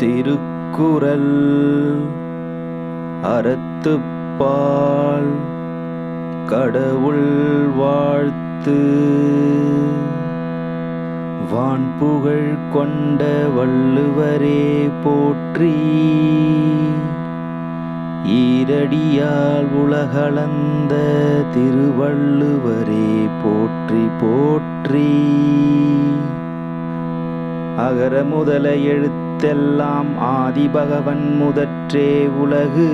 திருக்குறள் அறத்துப்பால் கடவுள் வாழ்த்து. வான்புகழ் கொண்ட வள்ளுவரே போற்றி, ஈரடியால் உலகளந்த திருவள்ளுவரே போற்றி போற்றி. அகர முதல எழுத்தெல்லாம் ஆதிபகவன் முதற்றே உலகு.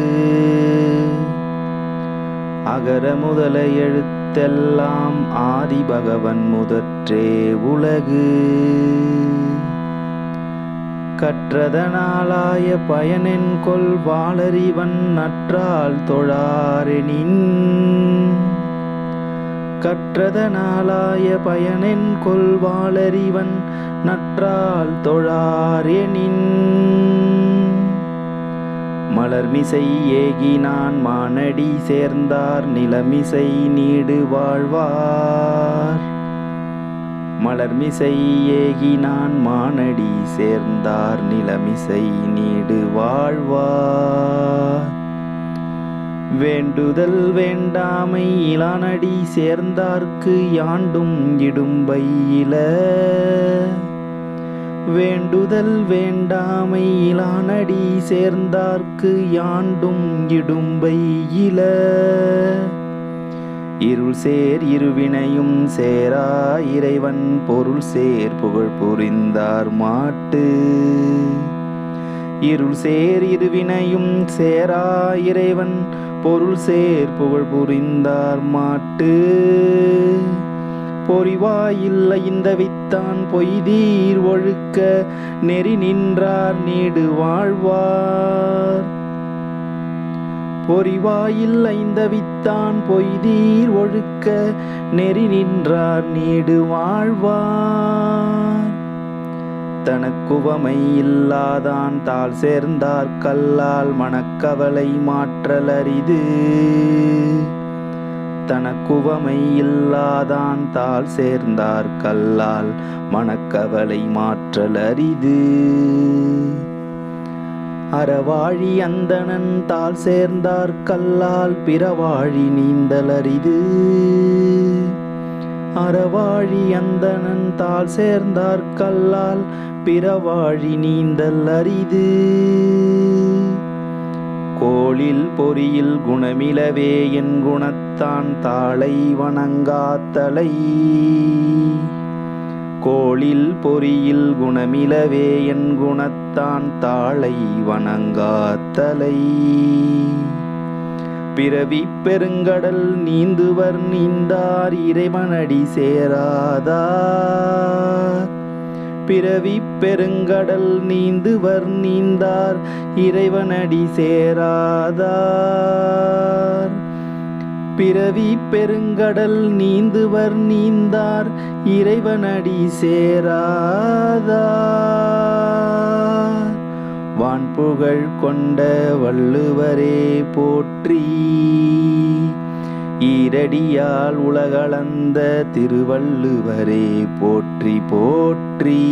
அகர முதல எழுத்தெல்லாம் ஆதிபகவன் முதற்றே உலகு. கற்றதனாலாய பயனென்கொல் வாளறிவன் நற்றால் தொழாரெனின். கற்றதனாலாய பயனென்கொல் வாளறிவன் நற்றால் தொழாரெனின். மலர்மிசை ஏகினான் மானடி சேர்ந்தார் நிலமிசை நீடு வாழ்வார். மலர்மிசை ஏகினான் மானடி சேர்ந்தார் நிலமிசை நீடு வாழ்வார். வேண்டுதல் வேண்டாமை இலானடி சேர்ந்தார்க்கு யாண்டும் இடும்பை இல. வேண்டுதல் வேண்டாமை இலானடி சேர்ந்தார்க்கு யாண்டும் இடும்பை இல. இருள் சேர் இருவினையும் சேரா இறைவன் பொருள் சேர் புகழ் புரிந்தார் மாட்டு. இருள் சேர் இருவினையும் சேரா இறைவன் பொருள் சேர் புகழ் புரிந்தார் மாட்டு. பொறிவாயில்லை இந்த வித்தான் பொய்தீர் ஒழுக்க நெறி நின்றார் நீடு வாழ்வார். பொறிவாயில்லை இந்த வித்தான் பொய்தீர் ஒழுக்க நெறி நின்றார் நீடு வாழ்வார். தனக்குவமை இல்லாதான் தாழ் சேர்ந்தார் கல்லால் மனக்கவலை மாற்றல் அரிது. தனக்குவமை இல்லாதான் தாழ் சேர்ந்தார் கல்லால் மனக்கவலை மாற்றல் அரிது. அறவாழி அந்தணன் தாழ் சேர்ந்தார் கல்லால் பிறவாழி நீந்தல் அரிது. அறவாழி அந்தணன் தாழ் சேர்ந்தார் கல்லால் பிறவாழி நீந்தல் அரிது. கோளில் பொறியில் குணமிலவே என் குணத்தான் தாளை வணங்காத்தலை. கோளில் பொறியில் குணமிலவே என் குணத்தான் தாளை வணங்காத்தலை. பிறவி பெருங்கடல் நீந்துவர் நீந்தார் இறைவனடி சேராதார். பிறவி பெருங்கடல் நீந்துவர் நீந்தார் இறைவனடி சேராதார். பிறவி பெருங்கடல் நீந்துவர் நீந்தார் இறைவனடி சேராதார். வான்புகழ் கொண்ட வள்ளுவரே போற்றி, ஈரடியால் உலகளந்த திருவள்ளுவரே போற்றி போற்றி.